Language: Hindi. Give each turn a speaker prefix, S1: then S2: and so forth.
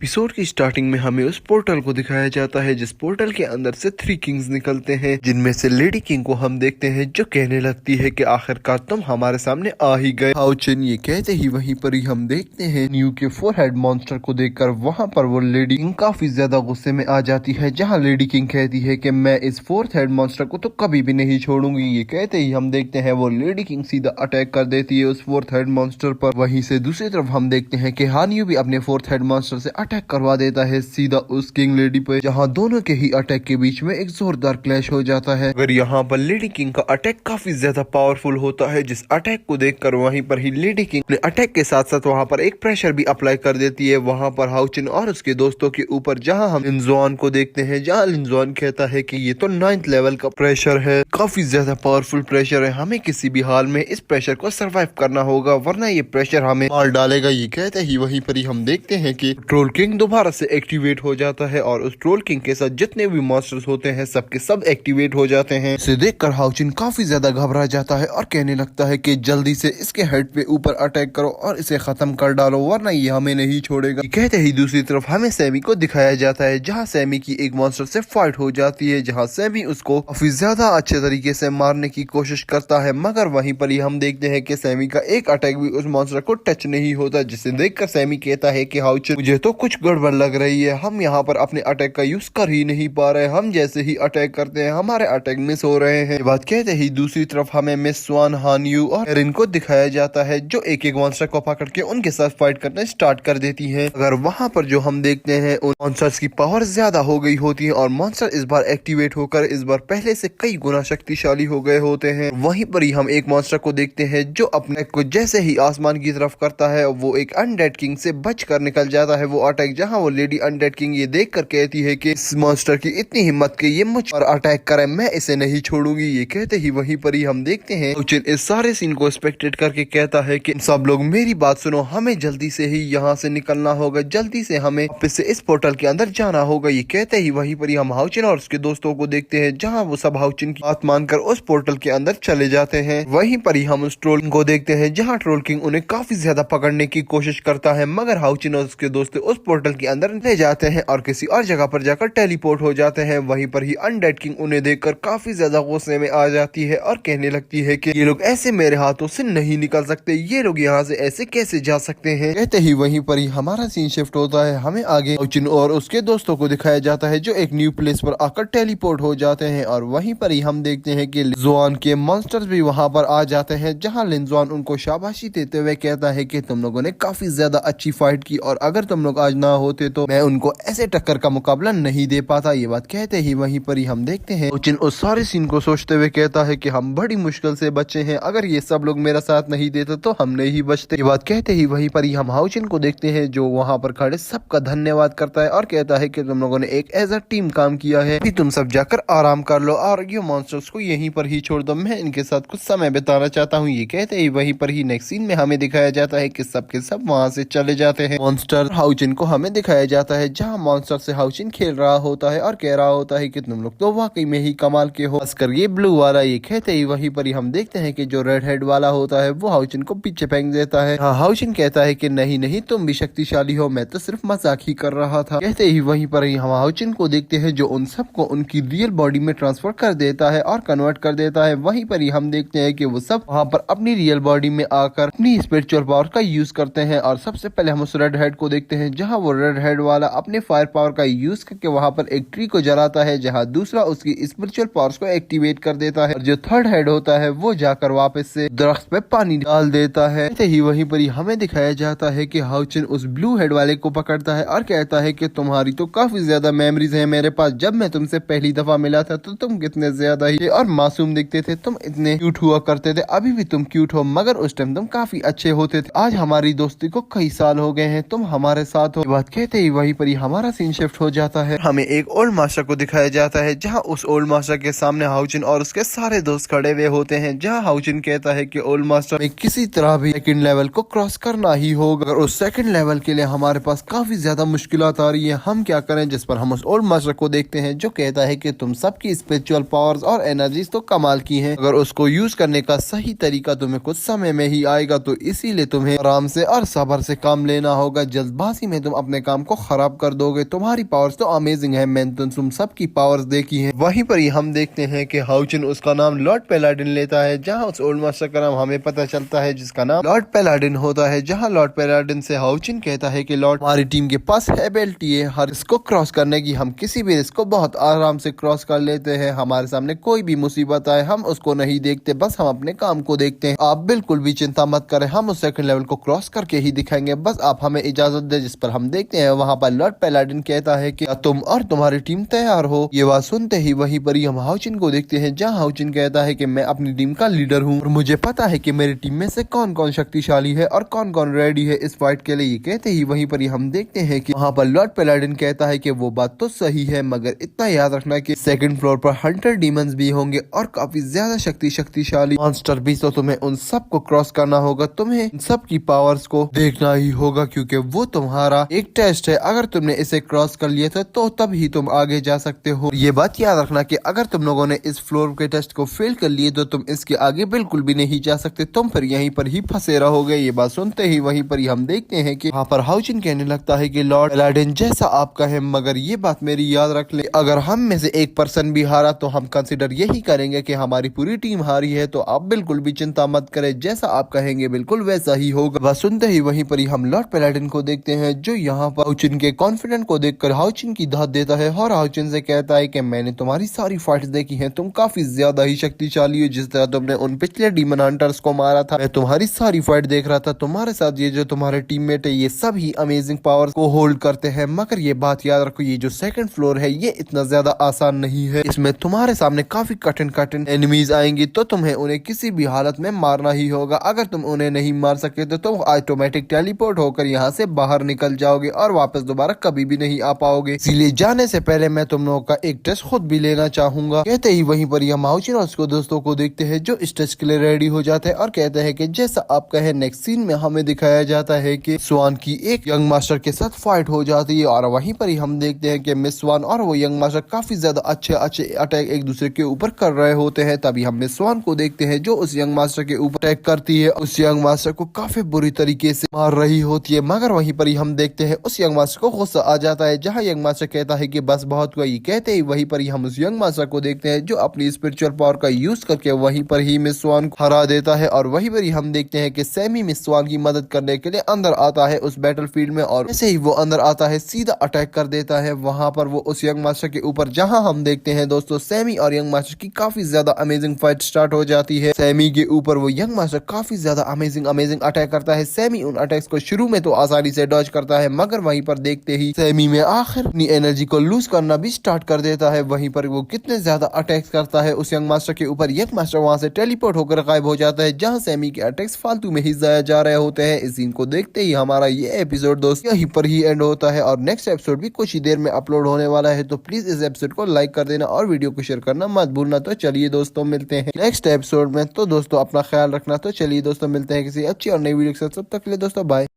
S1: एपिसोड की स्टार्टिंग में हमें उस पोर्टल को दिखाया जाता है जिस पोर्टल के अंदर से 3 किंग्स निकलते हैं, जिनमें से लेडी किंग को हम देखते हैं जो कहने लगती है कि आखिरकार तुम हमारे सामने आ ही गए। हाउचिन ये कहते ही वहीं पर ही हम देखते हैं न्यू के 4 हेड मॉन्स्टर को देखकर वहां पर वो लेडी किंग काफी ज्यादा गुस्से में आ जाती है, जहाँ लेडी किंग कहती है कि मैं इस 4th हेड मॉन्स्टर को तो कभी भी नहीं छोड़ूंगी। ये कहते ही हम देखते हैं वो लेडी किंग सीधा अटैक कर देती है उस 4th हेड मॉन्स्टर पर। वहीं से दूसरी तरफ हम देखते हैं कि हानियो भी अपने 4th हेड मॉन्स्टर से अटैक करवा देता है सीधा उस किंग लेडी पे, जहां दोनों के ही अटैक के बीच में एक जोरदार क्लैश हो जाता है। अगर यहाँ पर लेडी किंग का अटैक काफी ज्यादा पावरफुल होता है, जिस अटैक को देखकर वहीं पर ही लेडी किंग अपने अटैक के साथ साथ वहाँ पर एक प्रेशर भी अप्लाई कर देती है वहाँ पर हाउचिन और उसके दोस्तों के ऊपर, जहाँ हम लिंजुआन को देखते हैं, जहाँ लिंजुआन कहता है कि ये तो 9th लेवल का प्रेशर है, काफी ज्यादा पावरफुल प्रेशर है, हमें किसी भी हाल में इस प्रेशर को सर्वाइव करना होगा वरना ये प्रेशर हमें मार डालेगा। ये कहते ही वहीं पर ही हम देखते हैं कि ट्रोल किंग दोबारा से एक्टिवेट हो जाता है और उस ट्रोल किंग के साथ जितने भी मॉन्स्टर्स होते हैं सबके सब एक्टिवेट हो जाते हैं। इसे देखकर हाउचिन काफी ज्यादा घबरा जाता है और कहने लगता है कि जल्दी से इसके हेड पे ऊपर अटैक करो और इसे खत्म कर डालो वरना ये हमें नहीं छोड़ेगा। कहते ही दूसरी तरफ हमें सैमी को दिखाया जाता है, जहाँ सैमी की एक मॉन्स्टर से फाइट हो जाती है, जहाँ सैमी उसको काफी ज्यादा अच्छे तरीके से मारने की कोशिश करता है, मगर वहीं पर ही हम देखते हैं कि सैमी का एक अटैक भी उस मॉन्स्टर को टच नहीं होता, जिसे देखकर सैमी कहता है कि हाउचिन मुझे तो कुछ गड़बड़ लग रही है, हम यहाँ पर अपने अटैक का यूज कर ही नहीं पा रहे, हम जैसे ही अटैक करते हैं हमारे अटैक मिस हो रहे हैं। ये बात कहते ही दूसरी तरफ हमें मिस स्वान, हानियू और एरिन को दिखाया जाता है, जो एक एक मॉन्स्टर को पकड़ के उनके साथ फाइट करना स्टार्ट कर देती हैं। अगर वहाँ पर जो हम देखते हैं उन मॉन्स्टर्स की पावर ज्यादा हो गई होती है और मॉन्स्टर इस बार एक्टिवेट होकर इस बार पहले से कई गुना शक्तिशाली हो गए होते हैं। वहीं पर ही हम एक मॉन्स्टर को देखते हैं जो अपने को जैसे ही आसमान की तरफ करता है वो एक अनडेड किंग से बच कर निकल जाता है वो अटैक, जहाँ वो लेडी अनडेड किंग ये देख कर कहती है कि इस मॉन्स्टर की इतनी हिम्मत कि ये मुझ पर अटैक करे, मैं इसे नहीं छोड़ूंगी। ये कहते ही वहीं पर ही हम देखते हैं हाउचिन इस सारे सीन को स्पेक्टेट करके कहता है कि सब लोग मेरी बात सुनो, हमें जल्दी से ही यहाँ से निकलना होगा, जल्दी से हमें वापस से इस पोर्टल के अंदर जाना होगा। ये कहते ही वहीं पर ही हम हाउचिन और उसके दोस्तों को देखते हैं, जहाँ वो सब हाउचिन की बात मानकर उस पोर्टल के अंदर चले जाते हैं। वहीं पर ही हम उस ट्रोल किंग को देखते हैं, जहाँ ट्रोल किंग उन्हें काफी ज्यादा पकड़ने की कोशिश करता है, मगर हाउचिन और उसके दोस्त उस पोर्टल के अंदर ले जाते हैं और किसी और जगह पर जाकर टेलीपोर्ट हो जाते हैं। वहीं पर ही अनडेड किंग उन्हें देखकर काफी ज्यादा गुस्से में आ जाती है और कहने लगती है कि ये लोग ऐसे मेरे हाथों से नहीं निकल सकते, ये लोग यहाँ से ऐसे कैसे जा सकते हैं। कहते ही वहीं पर ही हमारा सीन शिफ्ट होता है, हमें आगे हाउचिन और उसके दोस्तों को दिखाया जाता है जो एक न्यू प्लेस पर आकर टेलीपोर्ट हो जाते हैं और वहीं पर ही हम देखते हैं कि लिंजुआन के मॉन्स्टर्स भी वहां पर आ जाते हैं, जहां लिंजुआन उनको शाबाशी देते हुए कहता है कि तुम लोगों ने काफी ज्यादा अच्छी फाइट की और अगर तुम लोग आज ना होते तो मैं उनको ऐसे टक्कर का मुकाबला नहीं दे पाता। ये बात कहते ही वहीं पर ही हम देखते हैं हाउचिन उस सारे सीन को सोचते हुए कहता है कि हम बड़ी मुश्किल से बचे हैं, अगर ये सब लोग मेरा साथ नहीं देते तो हम नहीं बचते। ये बात कहते ही वहीं पर ही हम हाउचिन को देखते हैं जो वहां पर खड़े सबका धन्यवाद करता है और कहता है कि तुम लोगों ने एक एज अ टीम काम किया है, अभी तुम सब जाकर आराम कर लो और ये मॉन्स्टर्स को यहीं पर ही छोड़ दो, मैं इनके साथ कुछ समय बिताना चाहता हूँ। ये कहते ही वहीं पर ही नेक्स्ट सीन में हमें दिखाया जाता है कि सब के सब वहां से चले जाते हैं। मॉन्स्टर हाउचिन को हमें दिखाया जाता है, जहाँ मॉन्स्टर से हाउचिन खेल रहा होता है और कह रहा होता है कि तुम लोग तो वाकई में ही कमाल के हो, खासकर ये ब्लू वाला। ये कहते ही वहीं पर ही हम देखते हैं कि जो रेड हेड वाला होता है वो हाउचिन को पीछे फेंक देता है। हाँ, हाउचिन कहता है कि नहीं नहीं तुम भी शक्तिशाली हो, मैं तो सिर्फ मजाक ही कर रहा था। कहते ही वहीं पर ही हम हाउचिन को देखते हैं जो उन सबको उनकी रियल बॉडी में ट्रांसफर कर देता है और कन्वर्ट कर देता है। वहीं पर ही हम देखते हैं कि वो सब वहाँ पर अपनी रियल बॉडी में आकर अपनी स्पिरिचुअल पावर का यूज करते हैं और सबसे पहले हम उस रेड हेड को देखते हैं, जहाँ वो रेड हेड वाला अपने फायर पावर का यूज करके वहाँ पर एक ट्री को जलाता है, जहाँ दूसरा उसकी स्पिरिचुअल पावर्स को एक्टिवेट कर देता है और जो थर्ड हेड होता है वो जाकर वापस से दरख्त पे पानी डाल देता है। ही वहीं पर ही हमें दिखाया जाता है कि हाउचिन उस ब्लू हेड वाले को पकड़ता है और कहता है कि तुम्हारी तो काफी ज्यादा मेमोरीज है मेरे पास, जब मैं तुमसे पहली दफा मिला था तो तुम कितने ज्यादा ही और मासूम दिखते थे, तुम इतने क्यूट हुआ करते थे, अभी भी तुम क्यूट हो, मगर उस टाइम तुम काफी अच्छे होते थे, आज हमारी दोस्ती को कई साल हो गए हैं, तुम हमारे साथ हो। बात कहते ही वहीं पर ही हमारा सीन शिफ्ट हो जाता है, हमें एक ओल्ड मास्टर को दिखाया जाता है, जहाँ उस ओल्ड मास्टर के सामने हाउचिन और उसके सारे दोस्त खड़े हुए होते हैं, जहाँ हाउचिन कहता है कि ओल्ड मास्टर में किसी तरह भी सेकंड लेवल को क्रॉस करना ही होगा, अगर उस सेकंड लेवल के लिए हमारे पास काफी ज्यादा मुश्किलात आ रही है, हम क्या करें। जिस पर हम उस ओल्ड मास्टर को देखते हैं जो कहता है कि तुम सबकी स्पिरिचुअल पावर्स और एनर्जीज तो कमाल की हैं, अगर उसको यूज करने का सही तरीका तुम्हें कुछ समय में ही आएगा, तो इसीलिए तुम्हें आराम से और सब्र से काम लेना होगा, जल्दबाजी में तुम तुम अपने काम को खराब कर दोगे। तुम्हारी पावर्स तो अमेजिंग है, मैंने तो तुम सबकी पावर्स देखी है। वहीं पर ही हम देखते हैं कि हाउचिन उसका नाम लॉर्ड पैलाडिन लेता है, जहाँ उस ओल्ड मास्टर का नाम हमें पता चलता है जिसका नाम लॉर्ड पैलाडिन होता है। जहाँ लॉर्ड पैलाडिन से हाउचिन कहता है कि लॉर्ड, हमारी टीम के पास एबिलिटी है हर रिस्क को क्रॉस करने की, हम किसी भी रिस्क को बहुत आराम से क्रॉस कर लेते हैं। हमारे सामने कोई भी मुसीबत आए हम उसको नहीं देखते, बस हम अपने काम को देखते हैं। आप बिल्कुल भी चिंता मत करें, हम उस सेकंड लेवल को क्रॉस करके ही दिखाएंगे, बस आप हमें इजाजत दे। जिस पर हम देखते हैं वहाँ पर लॉर्ड पैलाडिन कहता है कि तुम और तुम्हारी टीम तैयार हो। ये बात सुनते ही वहीं पर ही हम हाउचिन को देखते हैं, जहाँ हाउचिन कहता है कि मैं अपनी टीम का लीडर हूँ और मुझे पता है कि मेरी टीम में से कौन कौन शक्तिशाली है और कौन कौन रेडी है इस फाइट के लिए। ये कहते ही वहीं पर ही हम देखते हैं कि वहाँ पर लॉर्ड पैलाडिन कहता है कि वो बात तो सही है, मगर इतना याद रखना कि सेकंड फ्लोर पर हंटर डीमंस भी होंगे और काफी ज्यादा शक्तिशाली मॉन्स्टर भी, तो तुम्हें उन सब को क्रॉस करना होगा। तुम्हें इन सब की पावर्स को देखना ही होगा, क्योंकि वो तुम्हारा एक टेस्ट है। अगर तुमने इसे क्रॉस कर लिया था तो तब ही तुम आगे जा सकते हो। ये बात याद रखना कि अगर तुम लोगों ने इस फ्लोर के टेस्ट को फेल कर लिए तो तुम इसके आगे बिल्कुल भी नहीं जा सकते, तुम फिर यहीं पर ही फंसे रहोगे। ये बात सुनते ही वहीं पर ही हम देखते हैं कि वहाँ पर हाउचिन कहने लगता है कि लॉर्ड पैलाडिन जैसा आप कहे, मगर ये बात मेरी याद रख ले, अगर हम में से एक पर्सन भी हारा तो हम कंसिडर यही करेंगे कि हमारी पूरी टीम हारी है। तो आप बिल्कुल भी चिंता मत करें, जैसा आप कहेंगे बिल्कुल वैसा ही होगा। बस सुनते ही वहीं पर ही हम लॉर्ड पैलाडिन को देखते हैं, जो यहाँ पर हाउचिन के कॉन्फिडेंट को देखकर हाउचिन की दाद देता है और हाउचिन से कहता है कि मैंने तुम्हारी सारी फाइट्स देखी हैं, तुम काफी ज्यादा ही शक्तिशाली हो। जिस तरह तुमने उन पिछले डीमन हंटर्स को मारा था, मैं तुम्हारी सारी फाइट देख रहा था। तुम्हारे साथ ये जो तुम्हारे टीममेट है ये सब ही अमेजिंग पावर को होल्ड करते हैं, मगर ये बात याद रखो, ये जो सेकंड फ्लोर है ये इतना ज्यादा आसान नहीं है। इसमें तुम्हारे सामने काफी कठिन एनिमीज आएंगी, तो तुम्हें उन्हें किसी भी हालत में मारना ही होगा। अगर तुम उन्हें नहीं मार सके तो तुम ऑटोमेटिक टेलीपोर्ट होकर यहाँ से बाहर निकल जाओगे और वापस दोबारा कभी भी नहीं आ पाओगे। इसीलिए जाने से पहले मैं तुम लोगों का एक टेस्ट खुद भी लेना चाहूंगा। कहते ही वहीं पर हम हाउचिन और उसको दोस्तों को देखते हैं, जो इस टेस्ट के लिए रेडी हो जाते हैं और कहते हैं कि जैसा आप कहे। नेक्स्ट सीन में हमें दिखाया जाता है कि स्वान की एक यंग मास्टर के साथ फाइट हो जाती है और वहीं पर ही हम देखते हैं कि मिस स्वान और वो यंग मास्टर काफी ज्यादा अच्छे अटैक एक दूसरे के ऊपर कर रहे होते हैं। तभी हम मिस स्वान को देखते हैं, जो उस यंग मास्टर के ऊपर अटैक करती है, उस यंग मास्टर को काफी बुरी तरीके से मार रही होती है। मगर वहीं पर ही हम देखते हैं उस यंग मास्टर को गुस्सा आ जाता है, जहाँ यंग मास्टर कहता है कि बस बहुत हुआ। ये कहते ही वहीं पर ही हम उस यंग मास्टर को देखते हैं, जो अपनी स्पिरिचुअल पावर का यूज करके वहीं पर ही मिस स्वान को हरा देता है। और वहीं पर ही हम देखते हैं कि सैमी मिस स्वान की मदद करने के लिए अंदर आता है उस बैटलफील्ड में, और जैसे ही वो अंदर आता है सीधा अटैक कर देता है वहां पर वो उस यंग मास्टर के ऊपर, जहां हम देखते हैं दोस्तों सैमी और यंग मास्टर की काफी ज्यादा अमेजिंग फाइट स्टार्ट हो जाती है। सैमी के ऊपर वो यंग मास्टर काफी ज्यादा अमेजिंग अटैक करता है। सैमी उन अटैक्स को शुरू में तो आसानी से डॉज करता है, मगर वहीं पर देखते ही सैमी में आखिर अपनी एनर्जी को लूज करना भी स्टार्ट कर देता है। वहीं पर वो कितने ज्यादा अटैक्स करता है उस यंग मास्टर के ऊपर, यंग मास्टर वहां से टेलीपोर्ट होकर गायब हो जाता है, जहां सैमी के अटैक्स फालतू में ही जाया जा रहे होते हैं। इस सीन को देखते ही हमारा ये एपिसोड दोस्त यहीं पर ही एंड होता है और नेक्स्ट एपिसोड भी कुछ ही देर में अपलोड होने वाला है। तो प्लीज इस एपिसोड को लाइक कर देना और वीडियो को शेयर करना मत भूलना। तो चलिए दोस्तों मिलते हैं नेक्स्ट एपिसोड में। तो दोस्तों अपना ख्याल रखना। तो चलिए दोस्तों मिलते हैं किसी अच्छी और नई वीडियो के साथ, तब तक के लिए दोस्तों बाय।